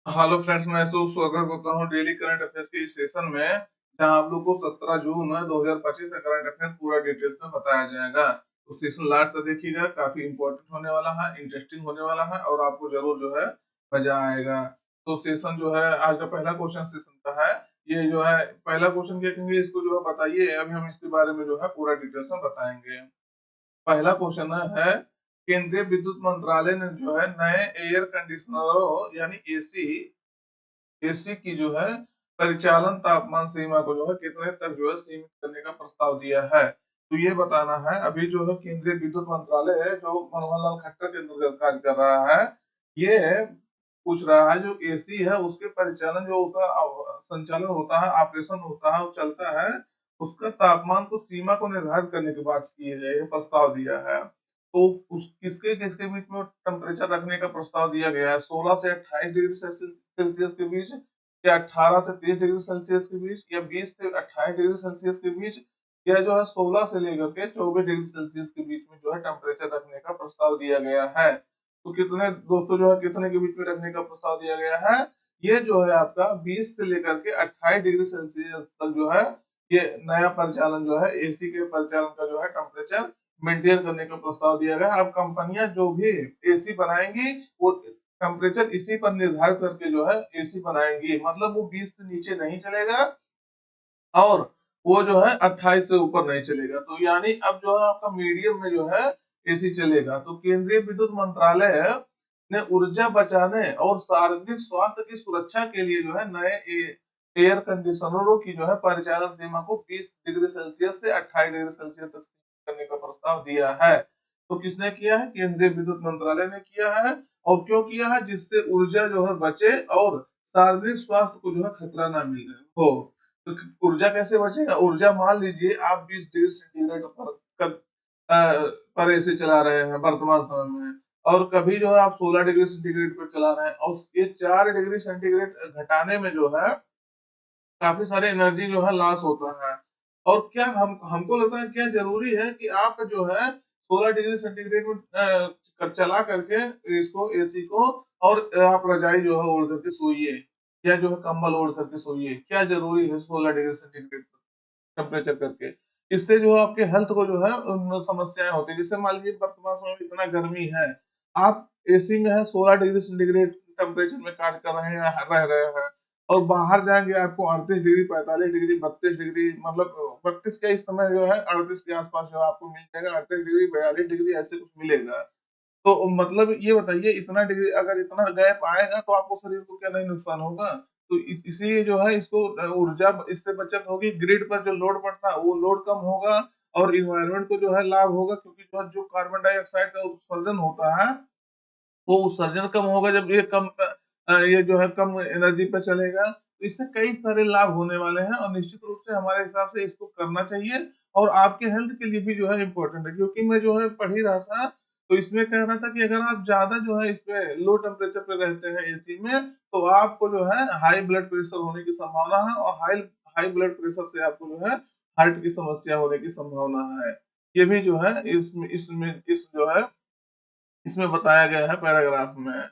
Hello friends, मैं तो स्वागत करता हूँ डेली करंट अफेयर्स के इस सेशन में, जहां आप लोग को 17 जून 2025 का करंट अफेयर्स पूरा डिटेल्स में बताया जाएगा। तो सेशन लास्ट तक देखिएगा, काफी इंपॉर्टेंट होने वाला है, इंटरेस्टिंग होने वाला है और आपको जरूर जो है मजा आएगा। तो सेशन जो है आज का पहला क्वेश्चन सेशन का है। ये जो है पहला क्वेश्चन क्या कहेंगे, इसको जो है बताइए। अभी हम इसके बारे में जो है पूरा डिटेल्स में बताएंगे। पहला क्वेश्चन है, केंद्रीय विद्युत मंत्रालय ने जो है नए एयर कंडीशनरों यानी एसी की जो है परिचालन तापमान सीमा को जो है कितने तक जो है सीमित करने का प्रस्ताव दिया है। तो ये बताना है। अभी जो है केंद्रीय विद्युत मंत्रालय है जो मनोहर लाल खट्टर के अंतर्गत कार्य कर रहा है। ये पूछ रहा है जो एसी है उसके परिचालन जो होता है, संचालन होता है, ऑपरेशन होता है, वो चलता है, उसका तापमान को सीमा को निर्धारित करने की बात की है, ये प्रस्ताव दिया है। तो उस किसके किसके बीच में टेम्परेचर रखने का प्रस्ताव दिया गया है? 16 से 28 डिग्री सेल्सियस के बीच, या 18 से 30 डिग्री सेल्सियस के बीच, या 20 से 28 डिग्री सेल्सियस के बीच, या जो है 16 से लेकर के 24 डिग्री सेल्सियस के बीच में जो है टेम्परेचर रखने का प्रस्ताव दिया गया है। तो कितने दोस्तों जो है कितने के बीच में रखने का प्रस्ताव दिया गया है? ये जो है आपका 20 से लेकर के 28 डिग्री सेल्सियस तक जो है ये नया परिचालन जो है एसी के परिचालन का जो है टेम्परेचर मेंटेन करने का प्रस्ताव दिया गया है। अब कंपनियां जो भी एसी बनाएंगी वो टेम्परेचर इसी पर निर्धारित करके जो है एसी बनाएंगी, मतलब वो 20 से नीचे नहीं चलेगा और वो जो है 28 से ऊपर नहीं चलेगा। तो यानी अब जो है आपका मीडियम में जो है एसी चलेगा। तो केंद्रीय विद्युत मंत्रालय ने ऊर्जा बचाने और सार्वजनिक स्वास्थ्य की सुरक्षा के लिए जो है नए एयर कंडीशनरों की जो है परिचालन सीमा को 20 डिग्री सेल्सियस से 28 डिग्री सेल्सियस तक सीमित करने का प्रस्ताव दिया है। तो किसने किया है? केंद्रीय विद्युत मंत्रालय ने किया है। और क्यों किया है? जिससे ऊर्जा जो है बचे और सार्वजनिक स्वास्थ्य को जो है खतरा ना मिले हो। तो ऊर्जा कैसे बचेगा? ऊर्जा मान लीजिए आप 20 डिग्री सेंटीग्रेड पर एसी चला रहे हैं वर्तमान समय में, और कभी जो है आप 16 डिग्री सेंटीग्रेड पर चला रहे हैं, और ये 4 डिग्री सेंटीग्रेड घटाने में जो है काफी सारे एनर्जी जो है लॉस होता है। और क्या हम हमको लगता है क्या जरूरी है कि आप जो है 16 डिग्री सेंटीग्रेड में चला करके इसको एसी को, और आप रजाई जो है ओढ़ करके सोइए, या जो है कंबल ओढ़ करके सोइए? क्या जरूरी है 16 डिग्री सेंटीग्रेड टेम्परेचर करके? इससे जो है आपके हेल्थ को जो है समस्याएं होती है। जैसे मान लीजिए वर्तमान समय में इतना गर्मी है, आप एसी में है, 16 डिग्री सेंटीग्रेड टेम्परेचर में कार्य कर रहे हैं, रह रहे हैं, और बाहर जाएंगे आपको 38 डिग्री, 45 डिग्री, 32 डिग्री, मतलब 32 का इस समय जो है 38 के आसपास जो है आपको मिल जाएगा, 38 डिग्री, 42 डिग्री ऐसे कुछ मिलेगा। तो मतलब ये बताइए, इतना डिग्री अगर इतना गैप आएगा तो आपको शरीर को क्या नहीं नुकसान होगा? तो इसीलिए जो है इसको ऊर्जा इससे बचत होगी, ग्रिड पर जो लोड पड़ता है वो लोड कम होगा, और इन्वायरमेंट को जो है लाभ होगा, क्योंकि जो कार्बन डाइऑक्साइड का उत्सर्जन होता है वो उत्सर्जन कम होगा जब ये ये जो है कम एनर्जी पे चलेगा। तो इससे कई सारे लाभ होने वाले हैं, और निश्चित रूप से हमारे हिसाब से इसको करना चाहिए। और आपके हेल्थ के लिए भी जो है इम्पोर्टेंट है, क्योंकि मैं जो है पढ़ ही रहा था, तो इसमें कह रहा था कि अगर आप ज्यादा जो है इसमें लो टेम्परेचर पे रहते हैं एसी में, तो आपको जो है हाई ब्लड प्रेशर होने की संभावना है, और हाई हाई ब्लड प्रेशर से आपको जो है हार्ट की समस्या होने की संभावना है। ये भी जो है इसमें इस जो है इसमें बताया गया है पैराग्राफ में।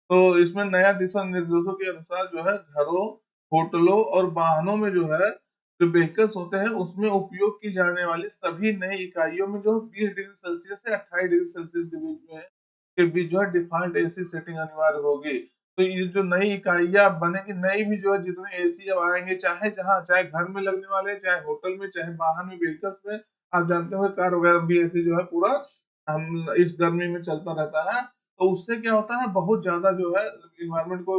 तो इसमें नया दिशा निर्देशों के अनुसार जो है घरों, होटलों और वाहनों में जो है जो व्हीकल्स होते हैं उसमें उपयोग की जाने वाली सभी नई इकाइयों में जो 20 डिग्री सेल्सियस से 28 डिग्री सेल्सियस के बीच जो है डिफॉल्ट एसी सेटिंग अनिवार्य होगी। तो ये जो नई इकाइयां बनेगी, नई भी जो है जितने एसी अब आएंगे, चाहे जहाँ, चाहे घर में लगने वाले, चाहे होटल में, चाहे वाहन में, व्हीकल्स में, आप जानते हो कार वगैरह भी एसी जो है पूरा हम इस गर्मी में चलता रहता है। तो उससे क्या होता है, बहुत ज्यादा जो है इन्वायरमेंट को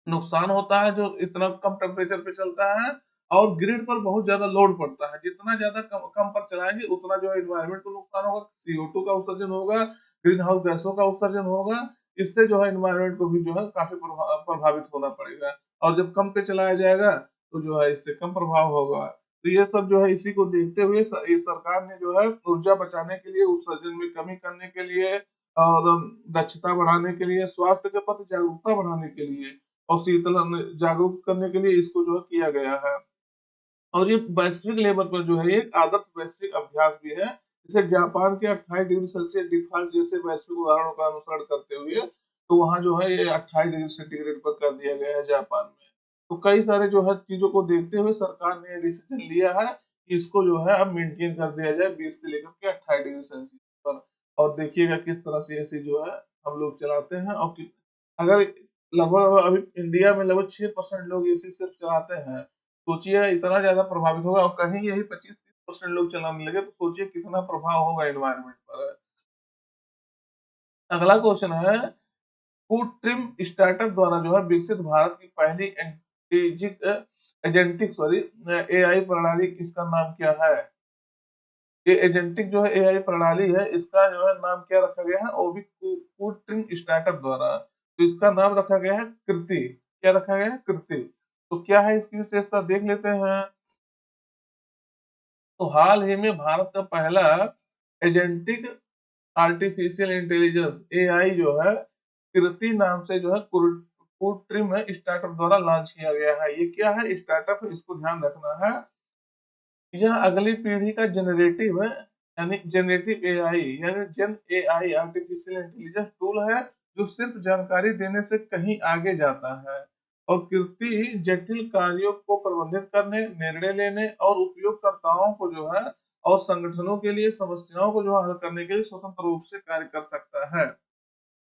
नुकसान होता है जो इतना कम टेम्परेचर पे चलता है, और ग्रिड पर बहुत ज्यादा लोड पड़ता है। जितना ज्यादा कम पर चलाएंगे उतना जो है इन्वायरमेंट को नुकसान होगा, CO2 का उत्सर्जन होगा, ग्रीन हाउस गैसों का उत्सर्जन होगा। इससे जो है इन्वायरमेंट को भी जो है काफी प्रभावित होना पड़ेगा। और जब कम पे चलाया जाएगा तो जो है इससे कम प्रभाव होगा। तो ये सब जो है इसी को देखते हुए ये सरकार ने जो है ऊर्जा बचाने के लिए, उत्सर्जन में कमी करने के लिए, और दक्षता बढ़ाने के लिए, स्वास्थ्य के प्रति जागरूकता बढ़ाने के लिए, और शीतलन जागरूक करने के लिए इसको जो है किया गया है। और ये वैश्विक लेवल पर जो है एक आदर्श वैश्विक अभ्यास भी है। जैसे जापान के 28 डिग्री सेल्सियस डिफॉल्ट जैसे वैश्विक उदाहरणों का अनुसरण करते हुए तो वहाँ जो है ये 28 डिग्री सेंटीग्रेड पर कर दिया गया है जापान में। तो कई सारे जो है चीजों को देखते हुए सरकार ने डिसीजन लिया है कि इसको जो है अब मेंटेन कर दिया जाए 20 से लेकर के 28 डिग्री सेल्सियस पर। और देखिएगा किस तरह से ऐसी जो है हम लोग चलाते हैं। और अगर लगभग अभी इंडिया में लगभग 6% लोग एसी सिर्फ चलाते हैं, सोचिए इतना ज्यादा प्रभावित होगा। और कहीं यही 25-30% लोग चलाने लगे तो सोचिए कितना प्रभाव होगा एनवायरमेंट पर। अगला क्वेश्चन है, फूड ट्रिम स्टार्टअप द्वारा जो है विकसित भारत की पहली एजेंटिक सॉरी एआई प्रणाली, इसका नाम क्या है? ये एजेंटिक जो है एआई प्रणाली है, इसका जो है नाम क्या रखा गया है? वो भी फूड ट्रिम स्टार्टअप द्वारा। तो इसका नाम रखा गया है कृति। क्या रखा गया है? कृति। तो क्या है इसकी विशेषता, देख लेते हैं। तो हाल ही में भारत का पहला एजेंटिक आर्टिफिशियल इंटेलिजेंस एआई जो है कृति नाम से जो है फूड ट्रिम स्टार्टअप द्वारा लॉन्च किया गया है। ये क्या है स्टार्टअप, इसको ध्यान रखना है। यह अगली पीढ़ी का जनरेटिव है, यानी जनरेटिव एआई यानी जन एआई आर्टिफिशियल इंटेलिजेंस टूल है, जो सिर्फ जानकारी देने से कहीं आगे जाता है। और कृति जटिल कार्यों को प्रबंधित करने, निर्णय लेने और उपयोगकर्ताओं को जो है और संगठनों के लिए समस्याओं को जो है हल करने के लिए स्वतंत्र रूप से कार्य कर सकता है।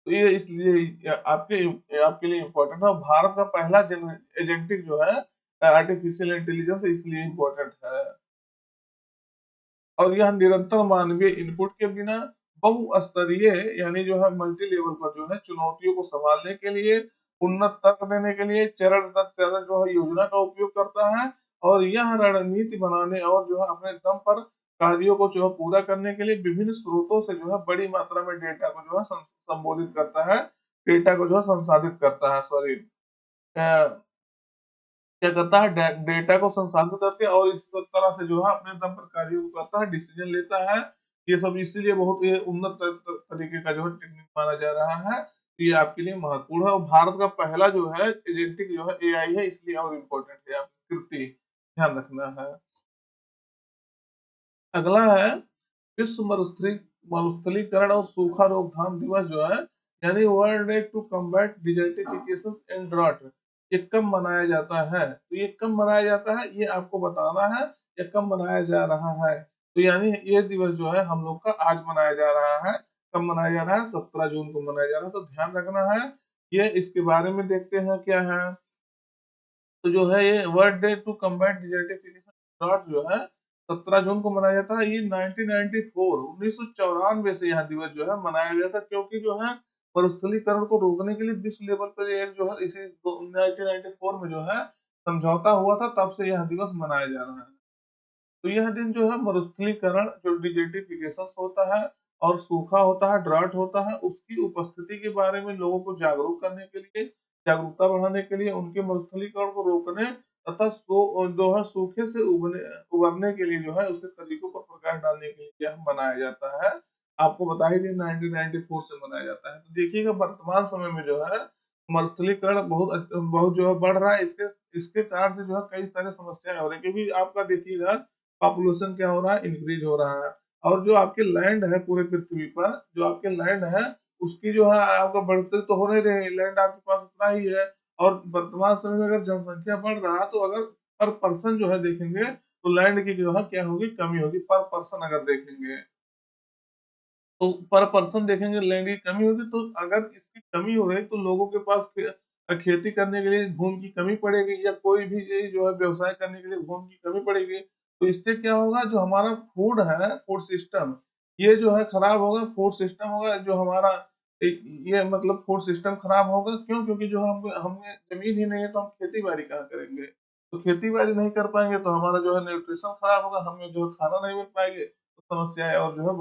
तो ये इसलिए आपके लिए इम्पोर्टेंट है। और भारत का पहला एजेंटिक जो है आर्टिफिशियल इंटेलिजेंस इसलिए इम्पोर्टेंट है। और यह निरंतर मानवीय इनपुट के बिना बहुस्तरीय यानी जो है मल्टी लेवल पर जो है चुनौतियों को संभालने के लिए, उन्नत तर्क देने के लिए चरण दर चरण जो है योजना का उपयोग करता है। और यह रणनीति बनाने और जो है अपने दम पर कार्यों को जो है पूरा करने के लिए विभिन्न स्रोतों से जो है बड़ी मात्रा में डेटा को जो है संबोधित करता है, डेटा को जो है संसाधित करता है, सॉरी क्या करता है, डेटा को संसाधित करके और इस तरह से जो है अपने दम पर कार्यों को करता है, डिसीजन लेता है। ये सब इसीलिए बहुत ये उन्नत तरीके का जो है टेक्निक माना जा रहा है। तो ये आपके लिए महत्वपूर्ण है। और भारत का पहला जो है एजेंटिक जो है एआई है, इसलिए और इम्पोर्टेंट है, आप कृति ध्यान रखना है। अगला है, विश्व मरुस्थलीकरण और सूखा रोकथाम दिवस जो है, यानी world day to combat desertification and drought, ये कब मनाया जाता है? तो ये कब मनाया जाता है ये आपको बताना है, ये कब मनाया जा रहा है। तो यानी ये दिवस जो है हम लोग का आज मनाया जा रहा है। कब मनाया जा रहा है? 17 जून को मनाया जा रहा है। तो ध्यान रखना है। ये इसके बारे में देखते हैं क्या है। तो जो है ये world day to combat desertification dot जो है 17 जून को मनाया जाता है। ये 1994 1994 से यह दिवस जो है मनाया गया था, क्योंकि जो है मरुस्थलीकरण को रोकने के लिए विश्व लेवल पर एक जो है इसी 1994 में जो है समझौता हुआ था, तब से यह दिवस मनाया जा रहा है। तो यह दिन जो है मरुस्थलीकरण जो डिजर्टिफिकेशन होता है और सूखा होता है, ड्राउट होता है, उसकी उपस्थिति के बारे में लोगों को जागरूक करने के लिए, जागरूकता बढ़ाने के लिए, उनके मरुस्थलीकरण को रोकने तथा जो है सूखे से उबरने के लिए जो है उसके तरीकों पर प्रकाश डालने के लिए यह मनाया जाता है। आपको बता ही दें 1994 से मनाया जाता है। तो देखिएगा वर्तमान समय में जो है मरुस्थलीकरण बहुत बहुत जो है बढ़ रहा है। इसके इसके कारण से जो है कई सारी समस्याएं हो रही है, क्योंकि आपका देखिएगा पॉपुलेशन क्या हो रहा है, इंक्रीज हो रहा है। और जो आपके लैंड है पूरे पृथ्वी पर, जो आपके लैंड है उसकी जो है आपका बढ़ते तो हो नहीं रही, लैंड आपके पास उतना ही है। और वर्तमान समय में अगर जनसंख्या बढ़ रहा है, तो अगर पर पर्सन जो है देखेंगे तो लैंड की जो है क्या होगी, कमी होगी पर पर्सन अगर देखेंगे। तो पर पर्सन देखेंगे लैंड की कमी होगी। तो अगर इसकी कमी हो रही तो लोगों के पास खेती करने के लिए भूमि की कमी पड़ेगी, या कोई भी ये जो है व्यवसाय करने के लिए भूमि की कमी पड़ेगी। तो इससे क्या होगा, जो हमारा फूड है, फूड सिस्टम, ये जो है खराब होगा। फूड सिस्टम होगा जो हमारा ये मतलब फूड सिस्टम खराब होगा। क्यों? क्योंकि जो हम हमें जमीन ही नहीं है तो हम खेती बाड़ी कहाँ करेंगे। तो खेती बाड़ी नहीं कर पाएंगे तो हमारा जो है न्यूट्रिशन खराब होगा, हमें जो है खाना नहीं मिल पाएंगे, समस्याएं और जो है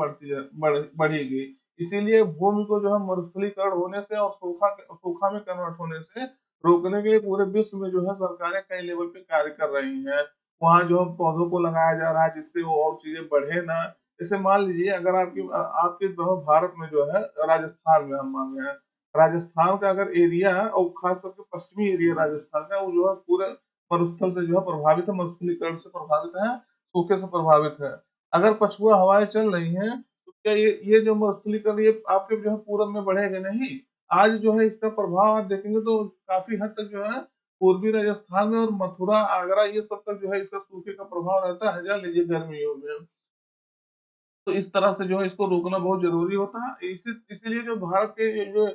बढ़ेगी। इसीलिए भूमि को जो है मरुस्थलीकरण होने से और सूखा में कन्वर्ट होने से रोकने के लिए पूरे विश्व में जो है सरकारें कई लेवल पे कार्य कर रही हैं। वहाँ जो है पौधों को लगाया जा रहा है जिससे वो और चीजें बढ़े ना। जैसे मान लीजिए अगर आपके जो है भारत में जो है राजस्थान में हम मान रहे हैं, राजस्थान का अगर एरिया और खास करके पश्चिमी एरिया राजस्थान का, वो जो है पूरे मरुस्थल से जो है प्रभावित है, मरुस्थलीकरण से प्रभावित है, सूखे से प्रभावित है। अगर पछुआ हवाएं चल रही हैं तो क्या ये जो मरुस्थलीकरण ये आपके जो है पूरब में बढ़ेगा नहीं, आज जो है इसका प्रभाव आप देखेंगे तो काफी हद तक जो है पूर्वी राजस्थान में और मथुरा, आगरा, ये सब तक जो है इसका सूखे का प्रभाव रहता है, जान लीजिए गर्मियों में। तो इस तरह से जो है इसको रोकना बहुत जरूरी होता है। इसीलिए जो भारत के जो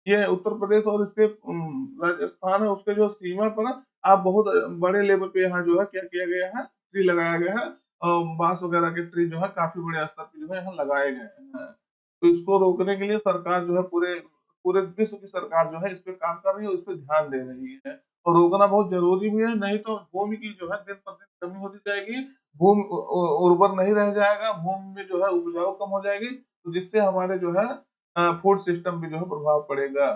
ये उत्तर प्रदेश और इसके राजस्थान है, उसके जो सीमा पर आप बहुत बड़े लेवल पे यहाँ जो है क्या किया गया है, ट्री लगाया गया है। बांस वगैरह के ट्री जो है काफी बड़े स्तर पे जो है यहाँ लगाए गए हैं। तो इसको रोकने के लिए सरकार जो है पूरे पूरे विश्व की सरकार जो है इस पे काम कर रही है, उस पे ध्यान दे रही है। और रोकना बहुत जरूरी भी है, नहीं तो भूमि की जो है दिन प्रतिदिन कमी होती जाएगी, भूमि उर्वर नहीं रह जाएगा, भूमि में जो है उपजाऊ कम हो जाएगी, तो जिससे हमारे जो है फूड सिस्टम पे जो है प्रभाव पड़ेगा।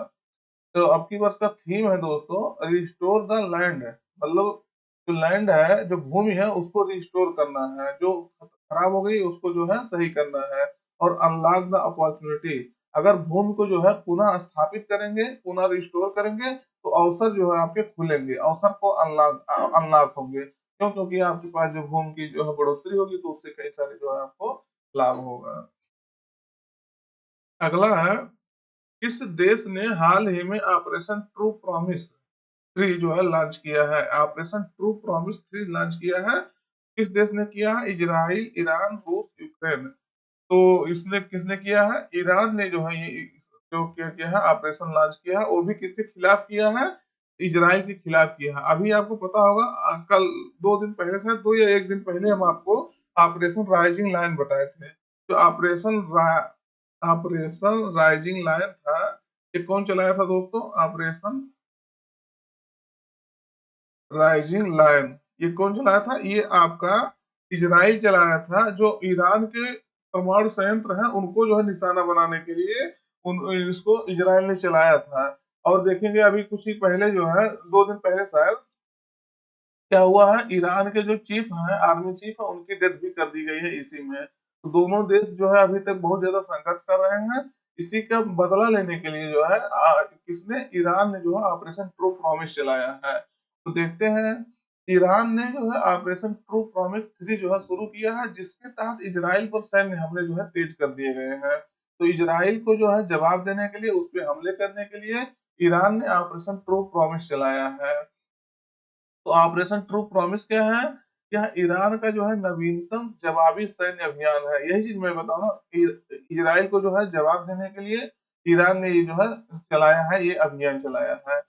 तो अब की वर्ष का थीम है दोस्तों, रिस्टोर द लैंड। मतलब जो लैंड है, जो भूमि है, उसको रिस्टोर करना है, जो खराब हो गई उसको जो है सही करना है। और अनलॉक द अपॉर्चुनिटी, अगर भूमि को जो है पुनः स्थापित करेंगे, पुनः रिस्टोर करेंगे, तो अवसर जो है आपके खुलेंगे, अवसर को अनलॉक अनलॉक होंगे। क्यों? क्योंकि आपके पास जो भूमि की जो है बढ़ोतरी होगी, तो उससे कई सारे जो है आपको लाभ होगा। अगला है, किस देश ने हाल ही में ऑपरेशन ट्रू प्रॉमिस 3 जो है लॉन्च किया है? ऑपरेशन ट्रू प्रॉमिस 3 लॉन्च किया है। किस देश ने किया है? इजराइल, ईरान, रूस, यूक्रेन। तो इसने किसने किया है? ईरान ने जो है ये जो क्या किया है, ऑपरेशन लॉन्च किया है, वो भी किसके खिलाफ किया है? इजराइल के खिलाफ किया है। अभी आपको पता होगा, कल 2 दिन पहले, शायद 2 या 1 दिन पहले, हम आपको ऑपरेशन राइजिंग लाइन बताए थे। जो ऑपरेशन राइजिंग लाइन था, ये कौन चलाया था दोस्तों? ऑपरेशन राइजिंग लायन, ये कौन चलाया था? ये आपका इजराइल चलाया था, जो ईरान के परमाणु संयंत्र हैं उनको जो है निशाना बनाने के लिए उन इसको इजराइल ने चलाया था। और देखेंगे अभी कुछ ही पहले जो है, 2 दिन पहले शायद, क्या हुआ है, ईरान के जो चीफ हैं, आर्मी चीफ है, उनकी डेथ भी कर दी गई है इसी में। तो दोनों देश जो है अभी तक बहुत ज्यादा संघर्ष कर रहे हैं। इसी का बदला लेने के लिए जो है किसने, ईरान ने जो है ऑपरेशन ट्रू प्रॉमिस चलाया है। तो देखते हैं, ईरान ने जो है ऑपरेशन ट्रू प्रॉमिस 3 जो है शुरू किया है, जिसके तहत इजराइल पर सैन्य हमले जो है तेज कर दिए गए हैं। तो इजराइल को जो है जवाब देने के लिए, उस पर हमले करने के लिए ईरान ने ऑपरेशन ट्रू प्रॉमिस चलाया है। तो ऑपरेशन ट्रू प्रॉमिस क्या है? यह ईरान का जो है नवीनतम जवाबी सैन्य अभियान है। यही चीज मैं बता रहा हूँ, इजराइल को जो है जवाब देने के लिए ईरान ने ये जो है चलाया है, ये अभियान चलाया है।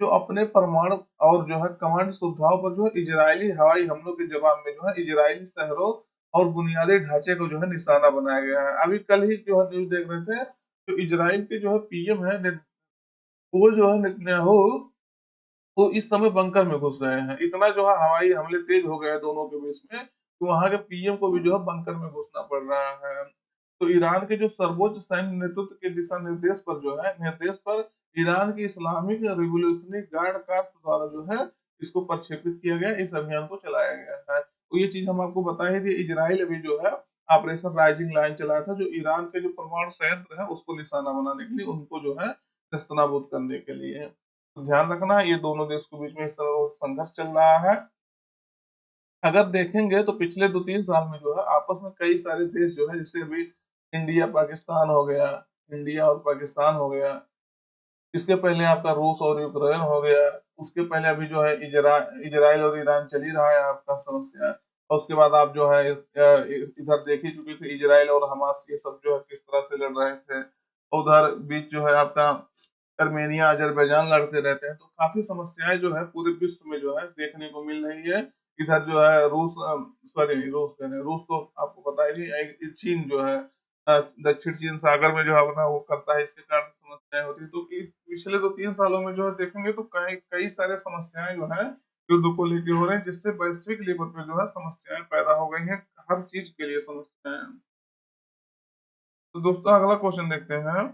जो अपने परमाणु और जो है कमांड सुविधाओं पर जो है इजरायली हवाई हमलों के जवाब में जो है इजरायली शहरों और बुनियादी ढांचे को जो है निशाना बनाया गया है। अभी कल ही जो है न्यूज देख रहे थे, तो इजराइल के जो है पीएम है, वो जो है नेतन्याहू, वो इस समय बंकर में घुस गए हैं। इतना जो है हवाई हमले तेज हो गए हैं दोनों के बीच में, कि वहां के पीएम को भी जो है बंकर में घुसना पड़ रहा है। तो ईरान के जो सर्वोच्च सैन्य नेतृत्व के दिशा निर्देश पर ईरान की इस्लामिक रिवोल्यूशनरी गार्ड कार्प्स द्वारा जो है इसको प्रक्षेपित किया गया, इस अभियान को चलाया गया है। तो ये चीज हम आपको बता ही थी, इजराइल अभी जो है ऑपरेशन राइजिंग लाइन चलाया था, जो ईरान के जो परमाणु संयंत्र है उसको निशाना बनाने के लिए, उनको जो है नेस्तनाबूद करने के लिए। तो ध्यान रखना, ये दोनों देश के बीच में इस समय संघर्ष चल रहा है। अगर देखेंगे तो पिछले 2-3 साल में जो है आपस में कई सारे देश जो है, जैसे अभी इंडिया पाकिस्तान हो गया, इंडिया और पाकिस्तान हो गया, इसके पहले आपका रूस और यूक्रेन हो गया, उसके पहले अभी जो है इजराइल और ईरान चल ही रहा है आपका समस्या। और उसके बाद आप जो है इधर देख ही चुके थे, इजराइल और हमास ये सब जो है किस तरह से लड़ रहे थे। उधर बीच जो है आपका अर्मेनिया, अजरबैजान लड़ते रहते हैं। तो काफी समस्याएं जो है पूरे विश्व में जो है देखने को मिल रही है। इधर जो है रूस, सॉरी रूस कह रहे हैं, रूस तो आपको पता ही नहीं, चीन जो है दक्षिण चीन सागर में जो है अपना वो करता है, इसके कारण से समस्याएं होती है। तो पिछले 2-3 सालों में जो है देखेंगे तो कई कई सारे समस्याएं जो है युद्ध को लेके हो रहे हैं, जिससे वैश्विक लेवल पे जो है समस्याएं पैदा हो गई हैं, हर चीज के लिए समस्याएं। तो दोस्तों अगला क्वेश्चन देखते हैं,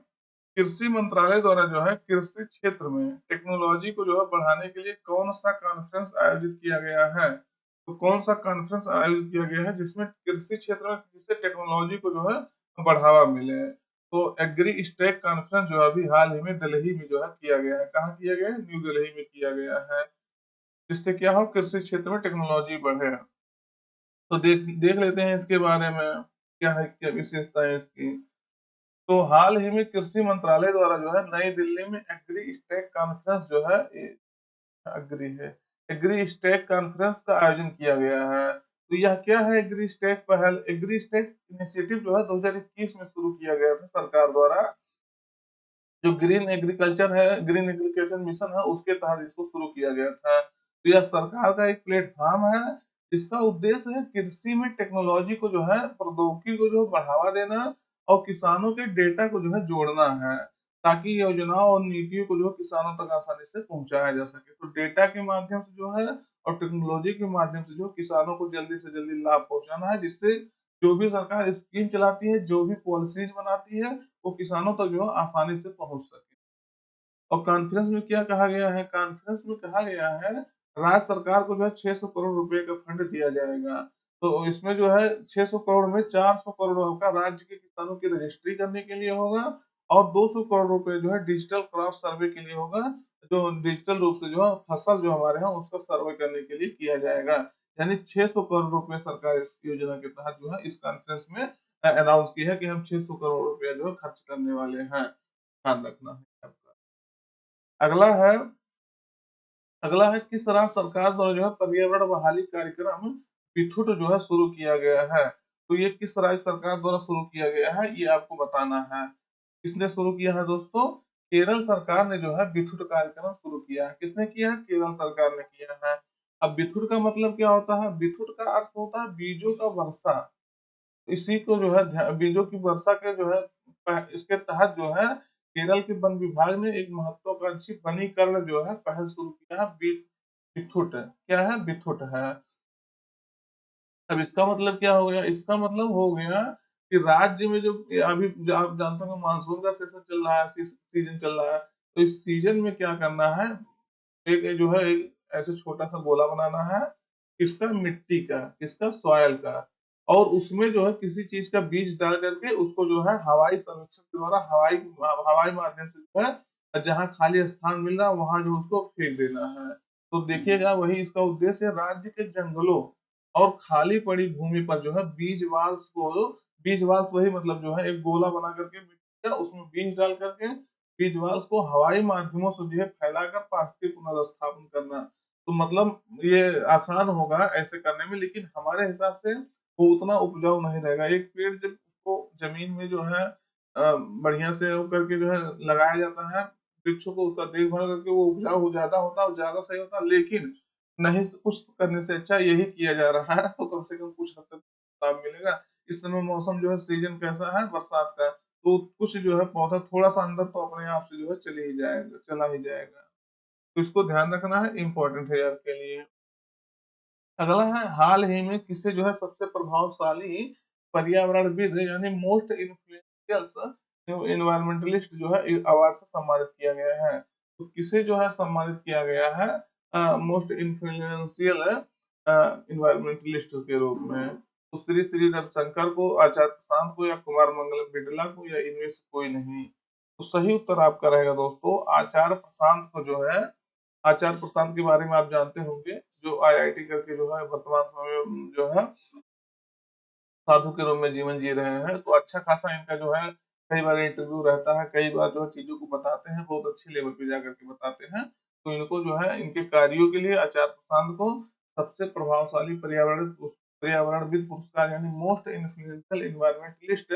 कृषि मंत्रालय द्वारा जो है कृषि क्षेत्र में टेक्नोलॉजी को जो है बढ़ाने के लिए कौन सा कॉन्फ्रेंस आयोजित किया गया है? तो कौन सा कॉन्फ्रेंस आयोजित किया गया है जिसमें कृषि क्षेत्र में जिससे टेक्नोलॉजी को जो है बढ़ावा मिले? तो एग्री स्टेक कॉन्फ्रेंस जो है अभी हाल ही में दिल्ली में जो है किया गया है। कहाँ किया गया है? न्यू दिल्ली में किया गया है। जिससे क्या हो, कृषि क्षेत्र में टेक्नोलॉजी बढ़े। तो देख देख लेते हैं इसके बारे में क्या है, क्या विशेषता है इसकी। तो हाल ही में कृषि मंत्रालय द्वारा जो है नई दिल्ली में एग्री स्टेक कॉन्फ्रेंस जो है एग्री है एग्री स्टेक कॉन्फ्रेंस का आयोजन किया गया है। तो यह क्या है एग्री स्टेक पहल? एग्री स्टेक इनिशिएटिव जो है 2021 में शुरू किया गया था सरकार द्वारा। जो ग्रीन एग्रीकल्चर है, ग्रीन एग्रीकल्चर मिशन है, उसके तहत इसको शुरू किया गया था। तो यह सरकार का एक प्लेटफॉर्म है। इसका उद्देश्य है कृषि में टेक्नोलॉजी को जो है, प्रौद्योगिकी को जो बढ़ावा देना और किसानों के डेटा को जो है जोड़ना है, ताकि योजनाओं और नीतियों को जो है किसानों तक आसानी से पहुंचाया जा सके। तो डेटा के माध्यम से जो है और टेक्नोलॉजी के माध्यम से जो किसानों को जल्दी से जल्दी लाभ पहुंचाना है, जिससे जो भी सरकार स्कीम चलाती है, जो भी पॉलिसीज बनाती है, वो किसानों तक जो है आसानी से पहुंच सके। और कॉन्फ्रेंस में क्या कहा गया है? कॉन्फ्रेंस में कहा गया है राज्य सरकार को जो है 600 करोड़ रुपए का फंड दिया जाएगा। तो इसमें जो है 600 करोड़ में 400 करोड़ का राज्य के किसानों की रजिस्ट्री करने के लिए होगा और 200 करोड़ रुपए जो है डिजिटल क्रॉप सर्वे के लिए होगा, जो डिजिटल रूप से जो है फसल जो हमारे यहाँ उसका सर्वे करने के लिए किया जाएगा। यानी 600 करोड़ रुपए सरकार इस योजना के तहत जो है इस कॉन्फ्रेंस में अनाउंस किया है कि हम 600 करोड़ रुपया जो है खर्च करने वाले हैं। ध्यान रखना है आपका। अगला है अगला है किस राज्य सरकार द्वारा जो है पर्यावरण बहाली कार्यक्रम बिथुट जो है शुरू किया गया है? तो ये किस राज्य सरकार द्वारा शुरू किया गया है, ये आपको बताना है। किसने शुरू किया है दोस्तों? केरल सरकार ने जो है बिथुट कार्यक्रम शुरू किया है। किसने किया है? केरल सरकार ने किया है। अब बिथुट का मतलब क्या होता है? बिथुट का अर्थ होता है बीजों का वर्षा। इसी को जो है बीजों की वर्षा के जो है इसके तहत जो है केरल के वन विभाग ने एक महत्वाकांक्षी वनीकरण जो है पहल शुरू किया है। बिथुट क्या है? बिथुट है। अब इसका मतलब क्या हो गया? इसका मतलब हो गया कि राज्य में जो अभी जो आप जानते हो मानसून का सीजन चल रहा है, सीजन चल रहा है, तो इस सीजन में क्या करना है? एक जो है एक ऐसे छोटा सा गोला बनाना है, किसका? मिट्टी का, किसका? सॉयल का। और उसमें जो है किसी चीज का बीज डाल करके उसको जो है हवाई सर्वेक्षण के द्वारा हवाई हवाई माध्यम से जो है जहाँ खाली स्थान मिल रहा है वहां जो उसको फेंक देना है। तो देखिएगा वही इसका उद्देश्य है, राज्य के जंगलों और खाली पड़ी भूमि पर जो है बीज वाल्स वही मतलब जो है एक गोला बना करके मिट्टी का उसमें बीज डाल करके बीज वाल्स को हवाई माध्यमों से जो है फैलाकर पारिस्थितिक पुनर्स्थापन करना। तो मतलब ये आसान होगा ऐसे करने में, लेकिन हमारे हिसाब से वो उतना उपजाऊ नहीं रहेगा। एक पेड़ जब उसको जमीन में जो है बढ़िया से वो करके जो है लगाया जाता है, वृक्षों को उसका देखभाल करके वो उपजाऊ ज्यादा होता है और ज्यादा सही होता है। लेकिन नहीं कुछ करने से अच्छा यही किया जा रहा है, तो कम से कम कुछ हद तक लाभ मिलेगा। इस समय मौसम जो है सीजन कैसा है? बरसात का। तो कुछ जो है पौधा थोड़ा सा अंदर तो अपने आप से जो है चला ही जाएगा। तो इसको ध्यान रखना है, इम्पोर्टेंट है आपके लिए। अगला है हाल ही में किसे जो है सबसे प्रभावशाली पर्यावरणविद यानी मोस्ट इन्फ्लुएंशियल एनवायरमेंटलिस्ट जो है अवार्ड से सम्मानित किया गया है। तो किसे जो है सम्मानित किया गया है मोस्ट इन्फ्लुएंशियल इन्वायरमेंटलिस्ट के रूप में? तो श्री श्री रविशंकर को, आचार्य प्रशांत को, या कुमार मंगलम बिरला को, या इनमें से कोई नहीं? तो सही उत्तर आपका रहेगा दोस्तों आचार्य प्रशांत को जो है। आचार्य प्रशांत के बारे में आप जानते होंगे, जो आईआईटी करके जो है वर्तमान समय में जो है साधु के रूप में जीवन जी रहे हैं। तो अच्छा खासा इनका जो है कई बार इंटरव्यू रहता है, कई बार जो है चीजों को बताते हैं, बहुत अच्छे लेवल पे जाकर के बताते हैं। तो इनको जो है इनके कार्यों के लिए आचार्य प्रशांत को सबसे प्रभावशाली पर्यावरणविद पुरस्कार यानी मोस्ट इन्फ्लुएंशियल इन्वायरमेंटलिस्ट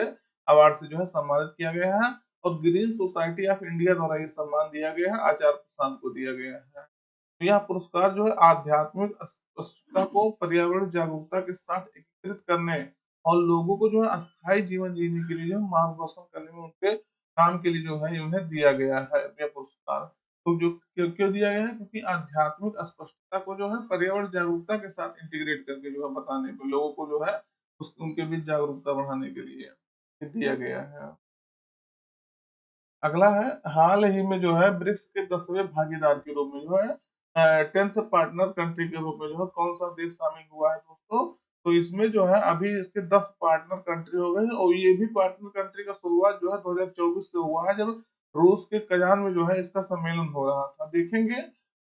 अवार्ड से जो है सम्मानित किया गया है। और ग्रीन सोसाइटी ऑफ इंडिया द्वारा ये सम्मान दिया गया है, आचार्य प्रशांत को दिया गया है। तो यह पुरस्कार जो है आध्यात्मिक स्पष्टता को पर्यावरण जागरूकता के साथ एकीकृत करने और लोगों को जो है अस्थायी जीवन जीने के लिए जो है मार्गदर्शन करने में उनके काम के लिए जो है उन्हें दिया गया है यह पुरस्कार। तो जो क्यों दिया गया है? क्योंकि आध्यात्मिक स्पष्टता को जो है पर्यावरण जागरूकता के साथ इंटीग्रेट करके जो है बताने को लोगों को जो है उनके बीच जागरूकता बढ़ाने के लिए ये दिया गया है। अगला है हाल ही में जो है ब्रिक्स के 10वें भागीदार के रूप में जो है 10th पार्टनर कंट्री के रूप में जो है कौन सा देश शामिल हुआ है दोस्तों? तो इसमें जो है अभी इसके 10 पार्टनर कंट्री हो गए हैं और ये भी पार्टनर कंट्री का शुरुआत जो है 2024 से हुआ है, जब रूस के कजान में जो है इसका सम्मेलन हो रहा था। देखेंगे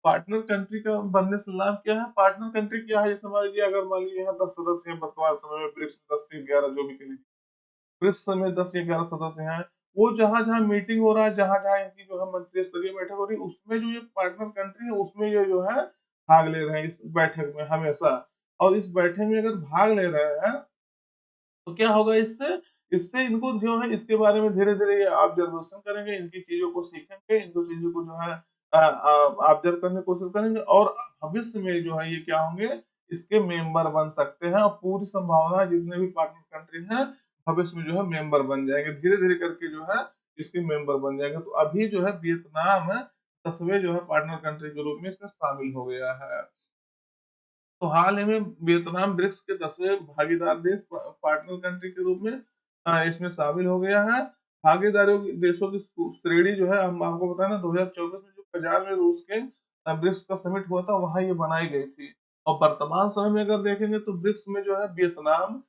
पार्टनर कंट्री का बनने से लाभ क्या है। पार्टनर कंट्री क्या है? जैसे मान लीजिए अगर मान लीजिए यहाँ 10 सदस्य हैं वर्तमान समय में ब्रिक्स में, 10 से 11 जो भी कहें, ब्रिक्स में 10 या 11 सदस्य हैं। वो जहाँ-जहाँ मीटिंग हो रहा है, जहाँ-जहाँ इनकी जो है मंत्री स्तरीय बैठक हो रही है, उसमें जो ये पार्टनर कंट्री है, उसमें ये जो है भाग ले रहे हैं इस बैठक में हमेशा। और इस बैठक में अगर भाग ले रहे हैं, तो क्या होगा इससे? इससे इनको जो है इसके बारे में धीरे-धीरे ये ऑब्जर्वेशन करेंगे, इनकी चीज़ों को सीखेंगे, इनको चीज़ों को जो है ऑब्जर्व करने की कोशिश करेंगे और भविष्य में जो है ये क्या होंगे, इसके मेंबर बन सकते हैं और पूरी संभावना है जितने भी पार्टनर कंट्री हैं, भविष्य में जो है मेंबर बन जाएँगे। धीरे-धीरे करके जो है इसके मेंबर बन जाएँगे। तो अभी जो है वियतनाम 10वें जो है पार्टनर कंट्री के रूप में इसमें शामिल हो गया है। तो हाल ही में वियतनाम ब्रिक्स के 10वें भागीदार देश पार्टनर कंट्री के रूप में इसमें शामिल हो गया है। भागीदारों की देशों की श्रेणी जो है हम आपको बताया ना 2024 में जो कजार में रूस के ब्रिक्स का समिट हुआ था वहाँ ये बनाई गई थी। और वर्तमान समय में अगर देखेंगे तो ब्रिक्स में जो है Vietnam,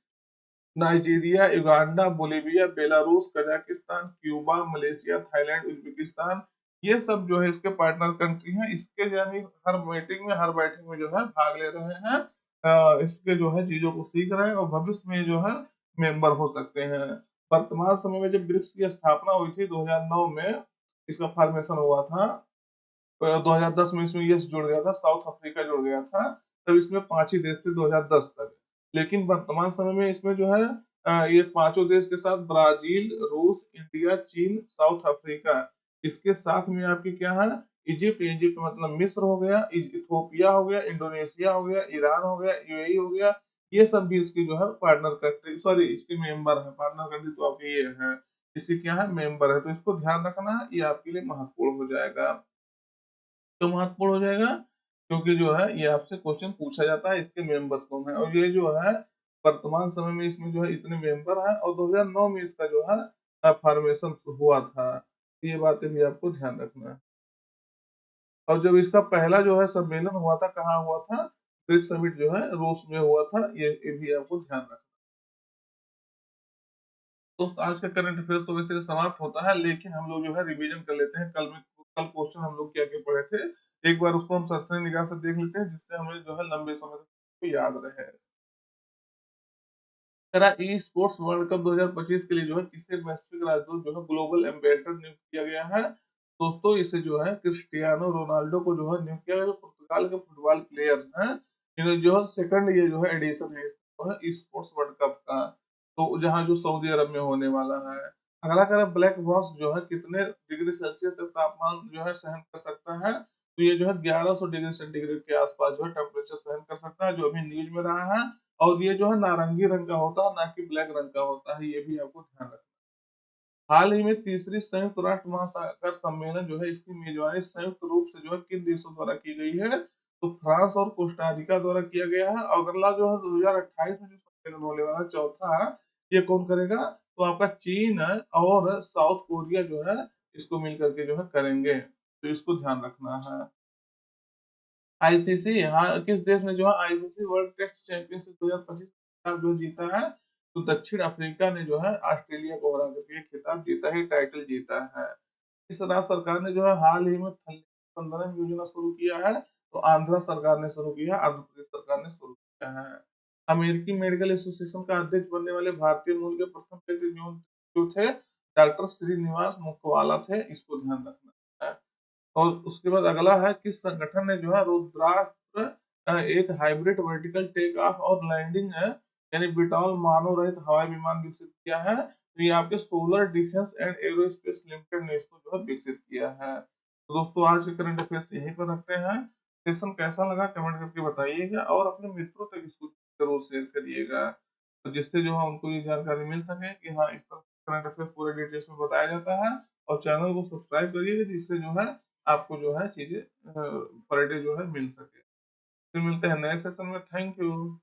Nigeria, Uganda, Bolivia, Belarus, Kazakhstan, Cuba, Malaysia, Thailand, Uzbekistan ये सब जो है इसके पार्टनर कंट्री हैं। इसके यानी हर मीटिंग में, हर बैठक में जो है भाग ले रहे हैं। इसके जो है चीज़ों को सीख रहे हैं और भविष्य में जो है मेंबर हो सकते हैं। वर्तमान समय में जब ब्रिक्स की स्थापना हुई थी 2009 में, इसका फॉर्मेशन हुआ था। 2010 में इसमें यस जुड़ गया था, साउथ अफ्रीका जुड़ गया था, तब इसमें 5 ही देश थे 2010 तक। लेकिन वर्तमान समय में इसमें जो है ये पाँचों देश के साथ ब्राज़ील, रूस, इंडिया, चीन, साउथ अफ्रीका, इसके साथ में आपकी क्या है इजिप्ट, इजिप्ट मतलब मिस्र हो गया, इथियोपिया हो गया, इंडोनेशिया हो गया, ईरान हो गया, यूएई हो गया, ये सब भी इसकी जो है पार्टनर कंट्री सॉरी इसके मेंबर है। पार्टनर कंट्री तो आपके ये है, इसकी क्या है मेंबर है, तो इसको ध्यान रखना है, ये आपके लिए महत्वपूर्ण हो जाएगा। क्यों महत्वपूर्ण हो जाएगा? क्योंकि जो है ये आपसे क्वेश्चन पूछा जाता है इसके मेंबर्स कौन है और ये जो है वर्तमान समय में इसमें जो है इतने मेंबर हैं और 2009 में इसका जो है फॉर्मेशन हुआ था। ये बातें भी आपको ध्यान रखना है। और जब इसका पहला जो है सम्मेलन हुआ था, कहाँ हुआ था? ब्रिक्स समिट जो है रूस में हुआ था। ये भी आपको ध्यान रखना है। तो आज का करंट अफेयर्स तो वैसे समाप्त होता है, लेकिन हम लोग जो है रिवीजन कर लेते हैं। कल क्वेश्चन हम लोग क्या-क्या पढ़े थे, एक बार उसको हम सरसरी निगाह से देख लेते हैं, जिससे हमें जो है लंबे समय तक उसको याद रहे। करा ई स्पोर्ट्स वर्ल्ड कप 2025 के लिए जो है किसे वैश्विक राजदूत जो है ग्लोबल एम्बेसडर नियुक्त किया गया है? दोस्तों इसे जो है क्रिस्टियानो रोनाल्डो को जो है नियुक्त किया गया, जो पुर्तगाल के फुटबॉल प्लेयर हैं। इन्हें जो है सेकंड ये जो है एडिशन है जो है ई स्पोर्ट्स वर्ल्ड कप का, तो जहाँ जो सऊदी अरब में होने वाला है। अगला कह रहा है ब्लैक बॉक्स जो है कितने डिग्री सेल्सियस तक तापमान जो है सहन कर सकता है? तो ये जो है 1100 डिग्री सेंटीग्रेड के आसपास जो है टेम्परेचर सहन कर सकता है, जो अभी न्यूज में रहा है। और ये जो है नारंगी रंग का होता है, ना कि ब्लैक रंग का होता है, ये भी आपको ध्यान रखना है। हाल ही में तीसरी संयुक्त राष्ट्र महासागर सम्मेलन जो है इसकी मेजबानी संयुक्त रूप से जो है किन देशों द्वारा की गई है? तो फ्रांस और कोस्टारिका द्वारा किया गया है। और अगला जो है 2028 में जो सम्मेलन होने वाला है चौथा, ये कौन करेगा? तो आपका चीन है और साउथ कोरिया जो है इसको मिल करके जो है करेंगे, तो इसको ध्यान रखना है। आईसीसी हाँ, किस देश ने जो है आईसीसी वर्ल्ड टेस्ट चैंपियनशिप 2025 खिताब जो जीता है? तो दक्षिण अफ्रीका ने जो है ऑस्ट्रेलिया को हरा करके ये खिताब जीता है, टाइटल जीता है। इस राज्य सरकार ने जो है हाल ही में संधारण योजना शुरू किया है, तो आंध्र सरकार ने शुरू किया है, आंध्र प्रदेश सरकार ने शुरू किया है। अमेरिकी मेडिकल एसोसिएशन का अध्यक्ष बनने वाले भारतीय मूल के प्रथम व्यक्ति जो थे डॉक्टर श्रीनिवास मुखवाला थे, इसको ध्यान रखना है। और उसके बाद अगला है किस संगठन ने जो है रुद्रास्त्र एक हाइब्रिड वर्टिकल टेक ऑफ और लैंडिंग है यानी बिटॉल मानव रहित हवाई विमान विकसित किया है? तो ये आपके solar defence and aerospace limited ने इसको जो है विकसित किया है। तो दोस्तों आज के करंट अफेयर्स यहीं पर रखते हैं। सेशन कैसा लगा कमेंट करके बताइएगा और अपने मित्रों तक इसको जरूर शेयर करिएगा, तो जिससे जो है उनको ये जानकारी मिल सके कि हाँ इस तरह करंट अफेयर पूरे डिटेल्स में बताया जाता है। और चैनल को सब्सक्राइब करिएगा जिससे जो है आपको जो है चीजें पर डे जो है मिल सके। फिर मिलते हैं नए सेशन में। Thank you.